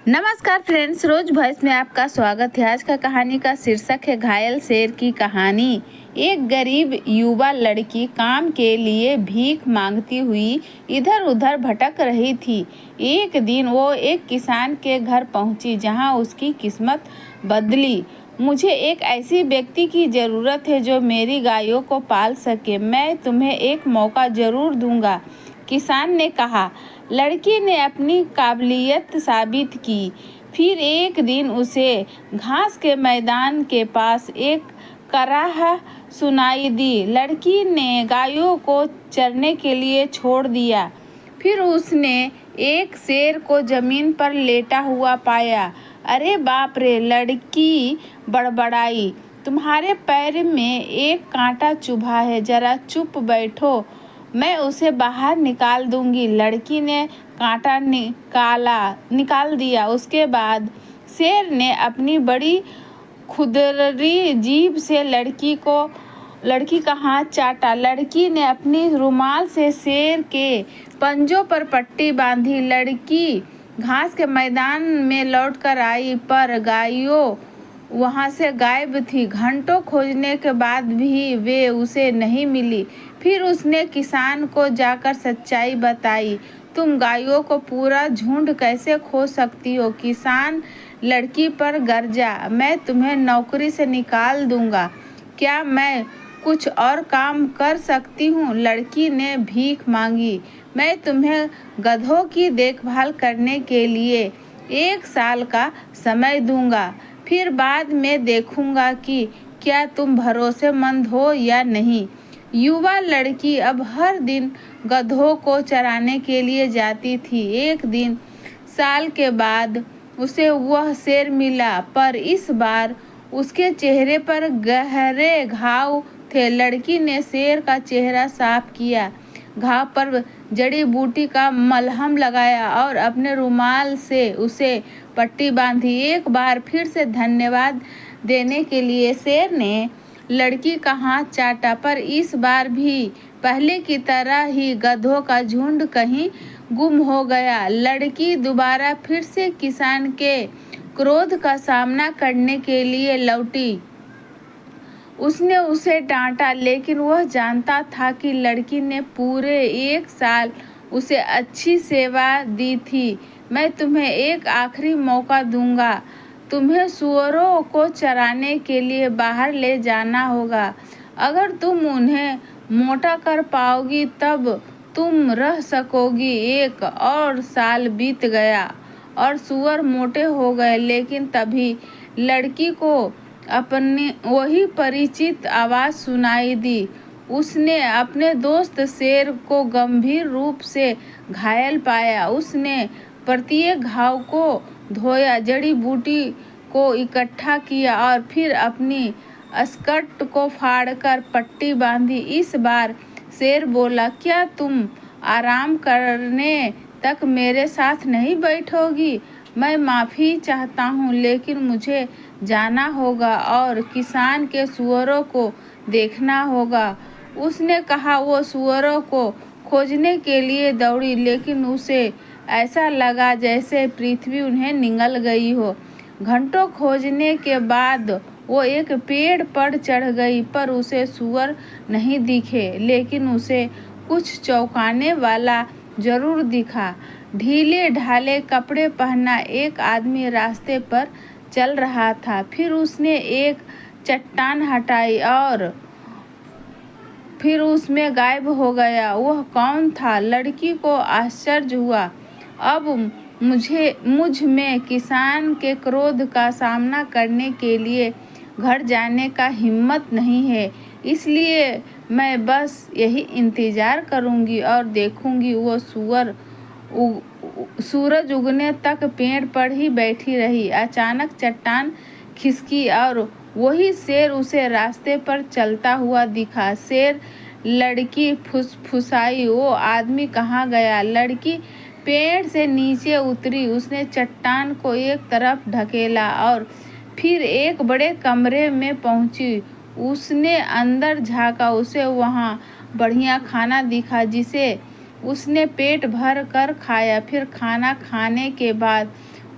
नमस्कार फ्रेंड्स, रोज वॉइस में आपका स्वागत है। आज का कहानी का शीर्षक है घायल शेर की कहानी। एक गरीब युवा लड़की काम के लिए भीख मांगती हुई इधर उधर भटक रही थी। एक दिन वो एक किसान के घर पहुंची जहां उसकी किस्मत बदली। मुझे एक ऐसी व्यक्ति की ज़रूरत है जो मेरी गायों को पाल सके। मैं तुम्हें एक मौका ज़रूर दूंगा, किसान ने कहा। लड़की ने अपनी काबिलियत साबित की। फिर एक दिन उसे घास के मैदान के पास एक कराह सुनाई दी। लड़की ने गायों को चरने के लिए छोड़ दिया। फिर उसने एक शेर को जमीन पर लेटा हुआ पाया। अरे बाप रे, लड़की बड़बड़ाई। तुम्हारे पैर में एक कांटा चुभा है, जरा चुप बैठो, मैं उसे बाहर निकाल दूंगी। लड़की ने कांटा निकाल दिया। उसके बाद शेर ने अपनी बड़ी खुरदरी जीभ से लड़की का हाथ चाटा। लड़की ने अपनी रुमाल से शेर के पंजों पर पट्टी बांधी। लड़की घास के मैदान में लौटकर आई, पर गायों वहां से गायब थी। घंटों खोजने के बाद भी वे उसे नहीं मिली। फिर उसने किसान को जाकर सच्चाई बताई। तुम गायों को पूरा झुंड कैसे खो सकती हो? किसान लड़की पर गरजा। मैं तुम्हें नौकरी से निकाल दूंगा। क्या मैं कुछ और काम कर सकती हूँ? लड़की ने भीख मांगी। मैं तुम्हें गधों की देखभाल करने के लिए 1 साल का समय दूंगा। फिर बाद में देखूंगा कि क्या तुम भरोसेमंद हो या नहीं। युवा लड़की अब हर दिन गधों को चराने के लिए जाती थी। एक दिन साल के बाद उसे वह शेर मिला, पर इस बार उसके चेहरे पर गहरे घाव थे। लड़की ने शेर का चेहरा साफ किया, घाव पर जड़ी बूटी का मलहम लगाया और अपने रुमाल से उसे पट्टी बांधी। एक बार फिर से धन्यवाद देने के लिए शेर ने लड़की का हाथ चाटा, पर इस बार भी पहले की तरह ही गधों का झुंड कहीं गुम हो गया। लड़की दोबारा फिर से किसान के क्रोध का सामना करने के लिए लौटी। उसने उसे डांटा, लेकिन वह जानता था कि लड़की ने पूरे 1 साल उसे अच्छी सेवा दी थी। मैं तुम्हें एक आखिरी मौका दूंगा। तुम्हें सुअरों को चराने के लिए बाहर ले जाना होगा। अगर तुम उन्हें मोटा कर पाओगी तब तुम रह सकोगी। 1 और साल बीत गया और सुअर मोटे हो गए, लेकिन तभी लड़की को अपनी वही परिचित आवाज़ सुनाई दी। उसने अपने दोस्त शेर को गंभीर रूप से घायल पाया। उसने प्रत्येक घाव को धोया, जड़ी बूटी को इकट्ठा किया और फिर अपनी स्कर्ट को फाड़कर पट्टी बांधी। इस बार शेर बोला, क्या तुम आराम करने तक मेरे साथ नहीं बैठोगी? मैं माफ़ी चाहता हूँ, लेकिन मुझे जाना होगा और किसान के सुअरों को देखना होगा। उसने कहा। वो सुअरों को खोजने के लिए दौड़ी, लेकिन उसे ऐसा लगा जैसे पृथ्वी उन्हें निगल गई हो। घंटों खोजने के बाद वो एक पेड़ पर चढ़ गई, पर उसे सुअर नहीं दिखे, लेकिन उसे कुछ चौंकाने वाला जरूर दिखा। ढीले ढाले कपड़े पहना एक आदमी रास्ते पर चल रहा था। फिर उसने एक चट्टान हटाई और फिर उसमें गायब हो गया। वह कौन था? लड़की को आश्चर्य हुआ। अब मुझ में किसान के क्रोध का सामना करने के लिए घर जाने का हिम्मत नहीं है, इसलिए मैं बस यही इंतज़ार करूंगी और देखूंगी। वो सूरज उगने तक पेड़ पर ही बैठी रही। अचानक चट्टान खिसकी और वही शेर उसे रास्ते पर चलता हुआ दिखा। शेर लड़की फुसफुसाई, वो आदमी कहाँ गया? लड़की पेड़ से नीचे उतरी। उसने चट्टान को एक तरफ ढकेला और फिर एक बड़े कमरे में पहुंची। उसने अंदर झांका। उसे वहां बढ़िया खाना दिखा, जिसे उसने पेट भर कर खाया। फिर खाना खाने के बाद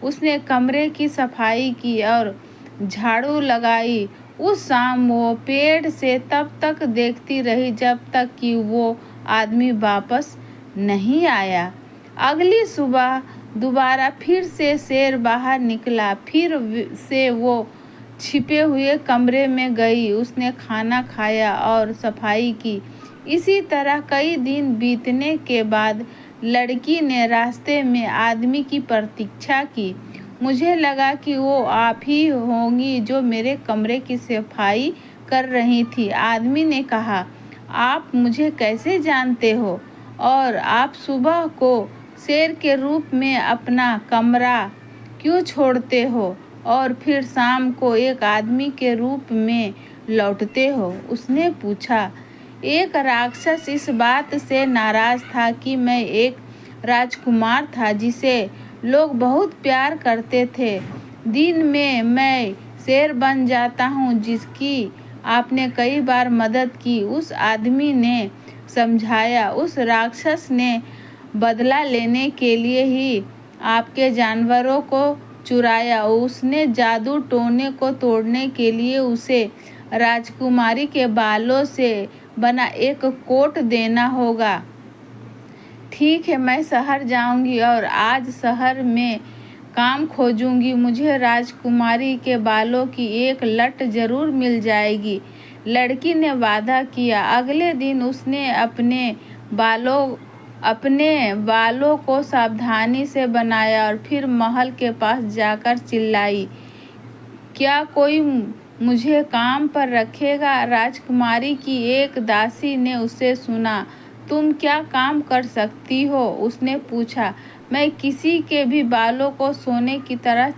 उसने कमरे की सफाई की और झाड़ू लगाई। उस शाम वो पेड़ से तब तक देखती रही जब तक कि वो आदमी वापस नहीं आया। अगली सुबह दोबारा फिर से शेर बाहर निकला। फिर से वो छिपे हुए कमरे में गई। उसने खाना खाया और सफाई की। इसी तरह कई दिन बीतने के बाद लड़की ने रास्ते में आदमी की प्रतीक्षा की। मुझे लगा कि वो आप ही होंगी जो मेरे कमरे की सफाई कर रही थी। आदमी ने कहा, आप मुझे कैसे जानते हो और आप सुबह को शेर के रूप में अपना कमरा क्यों छोड़ते हो और फिर शाम को एक आदमी के रूप में लौटते हो? उसने पूछा। एक राक्षस इस बात से नाराज था कि मैं एक राजकुमार था जिसे लोग बहुत प्यार करते थे। दिन में मैं शेर बन जाता हूँ जिसकी आपने कई बार मदद की। उस आदमी ने समझाया। उस राक्षस ने बदला लेने के लिए ही आपके जानवरों को चुराया। उसने जादू टोने को तोड़ने के लिए उसे राजकुमारी के बालों से बना एक कोट देना होगा। ठीक है, मैं शहर जाऊंगी और आज शहर में काम खोजूंगी। मुझे राजकुमारी के बालों की एक लट जरूर मिल जाएगी। लड़की ने वादा किया। अगले दिन उसने अपने बालों को सावधानी से बनाया और फिर महल के पास जाकर चिल्लाई, क्या कोई मुझे काम पर रखेगा? राजकुमारी की एक दासी ने उसे सुना। तुम क्या काम कर सकती हो? उसने पूछा। मैं किसी के भी बालों को सोने की तरह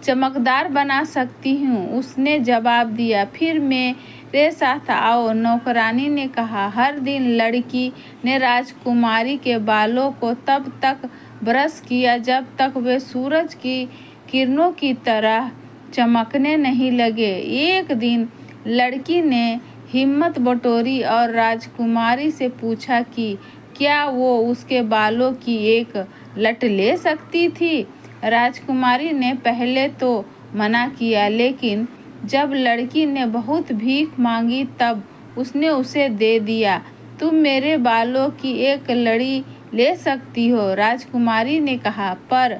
चमकदार बना सकती हूँ, उसने जवाब दिया। फिर मेरे साथ आओ, नौकरानी ने कहा। हर दिन लड़की ने राजकुमारी के बालों को तब तक ब्रश किया जब तक वे सूरज की किरणों की तरह चमकने नहीं लगे। एक दिन लड़की ने हिम्मत बटोरी और राजकुमारी से पूछा कि क्या वो उसके बालों की एक लट ले सकती थी। राजकुमारी ने पहले तो मना किया, लेकिन जब लड़की ने बहुत भीख मांगी तब उसने उसे दे दिया। तुम मेरे बालों की एक लड़ी ले सकती हो, राजकुमारी ने कहा, पर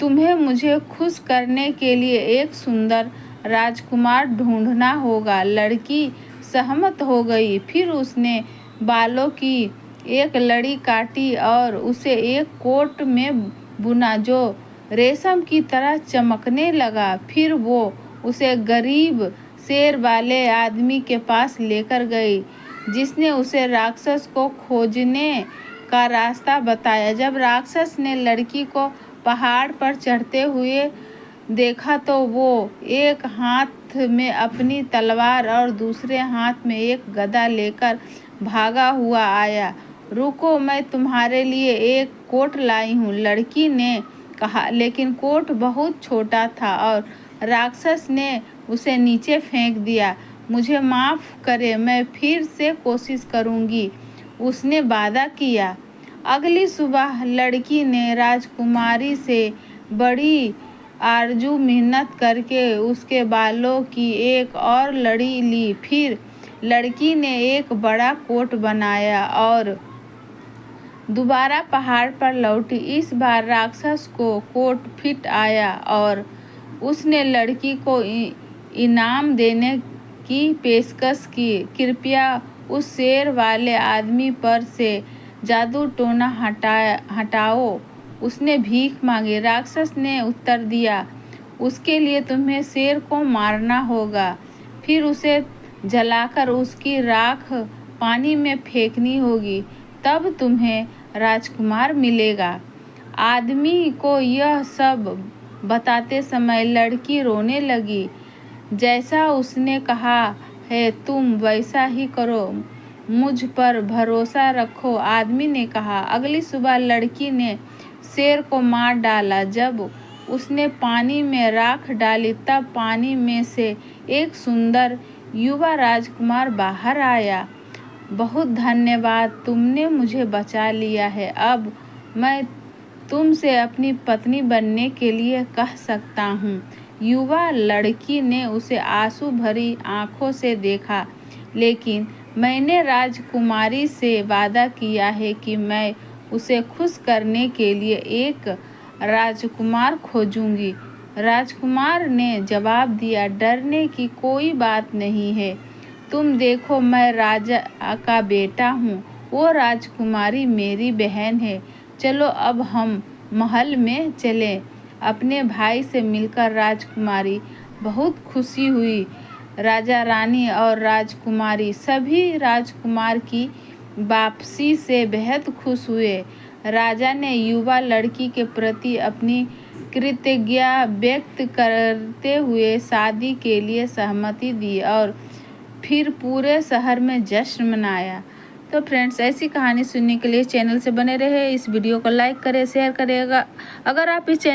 तुम्हें मुझे खुश करने के लिए एक सुंदर राजकुमार ढूंढना होगा। लड़की सहमत हो गई। फिर उसने बालों की एक लड़ी काटी और उसे एक कोट में बुना जो रेशम की तरह चमकने लगा। फिर वो उसे गरीब शेर वाले आदमी के पास लेकर गई जिसने उसे राक्षस को खोजने का रास्ता बताया। जब राक्षस ने लड़की को पहाड़ पर चढ़ते हुए देखा तो वो एक हाथ में अपनी तलवार और दूसरे हाथ में एक गदा लेकर भागा हुआ आया। रुको, मैं तुम्हारे लिए एक कोट लाई हूँ, लड़की ने कहा, लेकिन कोट बहुत छोटा था और राक्षस ने उसे नीचे फेंक दिया। मुझे माफ़ करें, मैं फिर से कोशिश करूँगी, उसने वादा किया। अगली सुबह लड़की ने राजकुमारी से बड़ी आरजू मेहनत करके उसके बालों की एक और लड़ी ली। फिर लड़की ने एक बड़ा कोट बनाया और दोबारा पहाड़ पर लौटी। इस बार राक्षस को कोट फिट आया और उसने लड़की को इनाम देने की पेशकश की। कृपया उस शेर वाले आदमी पर से जादू टोना हटाओ, उसने भीख मांगी। राक्षस ने उत्तर दिया, उसके लिए तुम्हें शेर को मारना होगा, फिर उसे जलाकर उसकी राख पानी में फेंकनी होगी, तब तुम्हें राजकुमार मिलेगा। आदमी को यह सब बताते समय लड़की रोने लगी। जैसा उसने कहा है तुम वैसा ही करो, मुझ पर भरोसा रखो, आदमी ने कहा। अगली सुबह लड़की ने शेर को मार डाला। जब उसने पानी में राख डाली तब पानी में से एक सुंदर युवा राजकुमार बाहर आया। बहुत धन्यवाद, तुमने मुझे बचा लिया है। अब मैं तुमसे अपनी पत्नी बनने के लिए कह सकता हूँ। युवा लड़की ने उसे आंसू भरी आंखों से देखा। लेकिन मैंने राजकुमारी से वादा किया है कि मैं उसे खुश करने के लिए एक राजकुमार खोजूंगी। राजकुमार ने जवाब दिया, डरने की कोई बात नहीं है। तुम देखो, मैं राजा का बेटा हूँ, वो राजकुमारी मेरी बहन है। चलो अब हम महल में चलें। अपने भाई से मिलकर राजकुमारी बहुत खुशी हुई। राजा रानी और राजकुमारी सभी राजकुमार की वापसी से बेहद खुश हुए। राजा ने युवा लड़की के प्रति अपनी कृतज्ञता व्यक्त करते हुए शादी के लिए सहमति दी और फिर पूरे शहर में जश्न मनाया। तो फ्रेंड्स, ऐसी कहानी सुनने के लिए चैनल से बने रहे। इस वीडियो को लाइक करें, शेयर करेगा। अगर आप इस